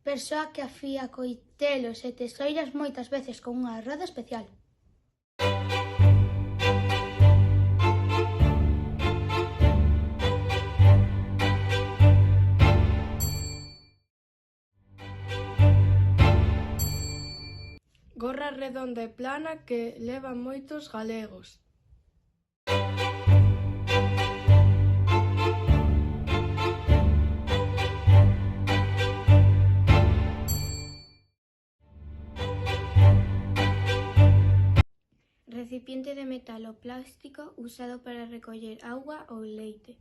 Persoa que afía coitelos e tesoiras moitas veces con unha roda especial. Gorra redonda e plana que levan moitos galegos. Recipiente de metal ou plástico usado para recoller auga ou leite.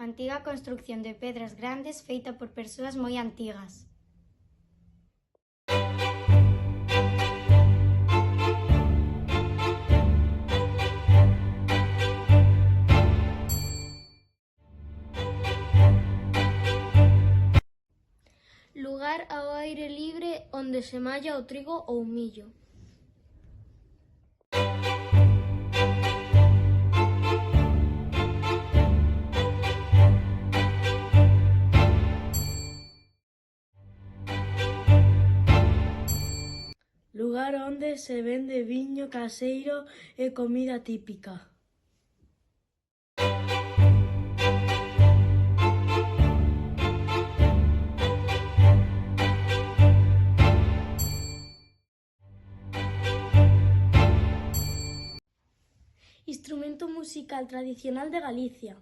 Antiga construcción de pedras grandes feita por persoas moi antigas. Lugar ao aire libre onde se malla o trigo ou millo. Lugar onde se vende viño caseiro e comida típica. Instrumento musical tradicional de Galicia.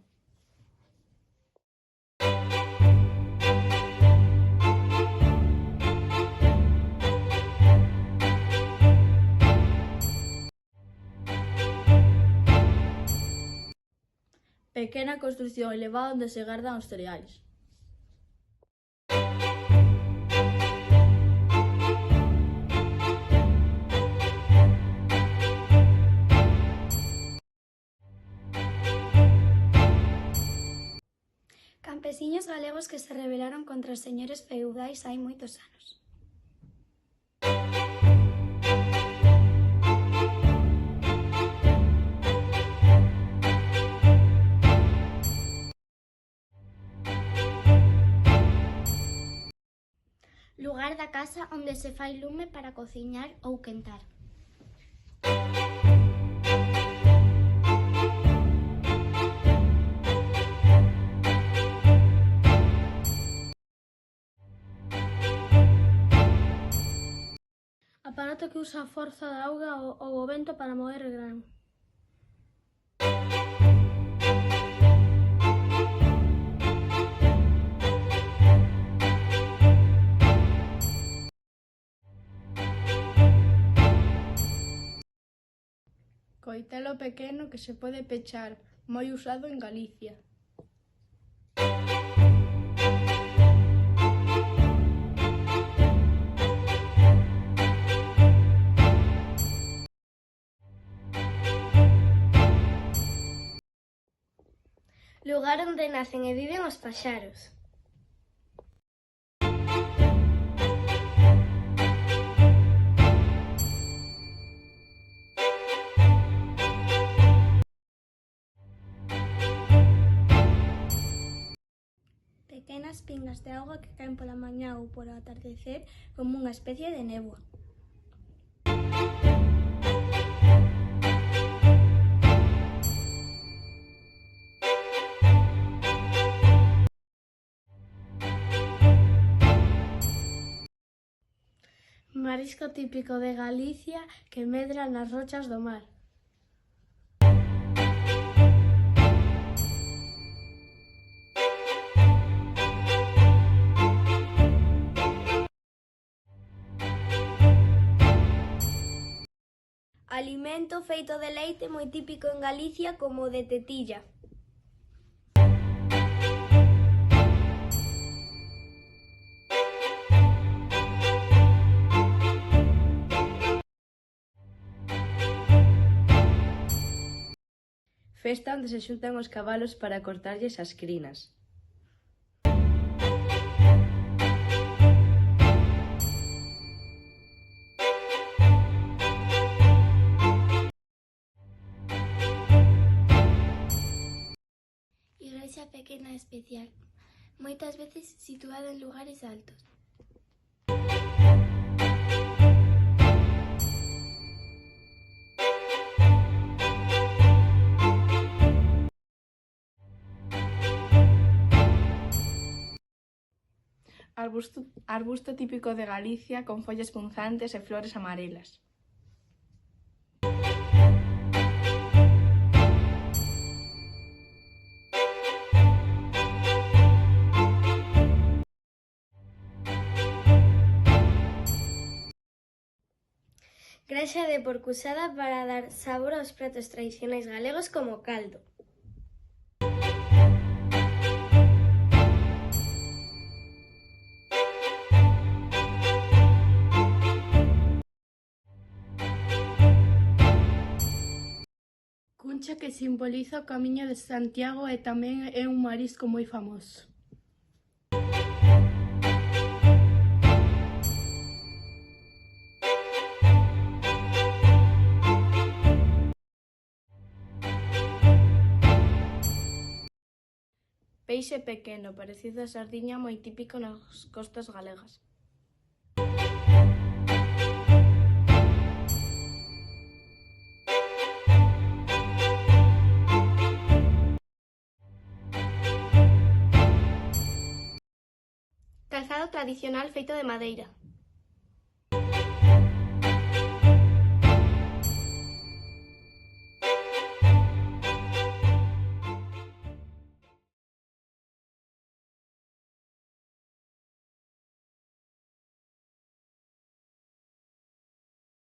Pequena construción elevada onde se gardan os cereais. Campesiños galegos que se rebelaron contra os señores feudais hai moitos anos. Lugar da casa onde se fai lume para cociñar ou quentar. Aparato que usa a forza da auga ou o vento para moer o grano. Coitelo pequeno que se pode pechar, moi usado en Galicia. Lugar onde nacen e viven os paxaros. Pequenas pingas de auga que caen pola mañá ou polo atardecer como unha especie de néboa. Marisco típico de Galicia que medra nas rochas do mar. Alimento feito de leite moi típico en Galicia como o de tetilla. Festa onde se xuntan os cabalos para cortarlles as crinas. canxa pequena e especial, moitas veces situada en lugares altos. Arbusto típico de Galicia con follas punzantes e flores amarelas. Graxa de porco usada para dar sabor aos pratos tradicionais galegos como caldo. Cuncha que simboliza o Camiño de Santiago e tamén é un marisco moi famoso. Peixe pequeno, parecido á sardiña, moi típico nas costas galegas. Calzado tradicional feito de madeira.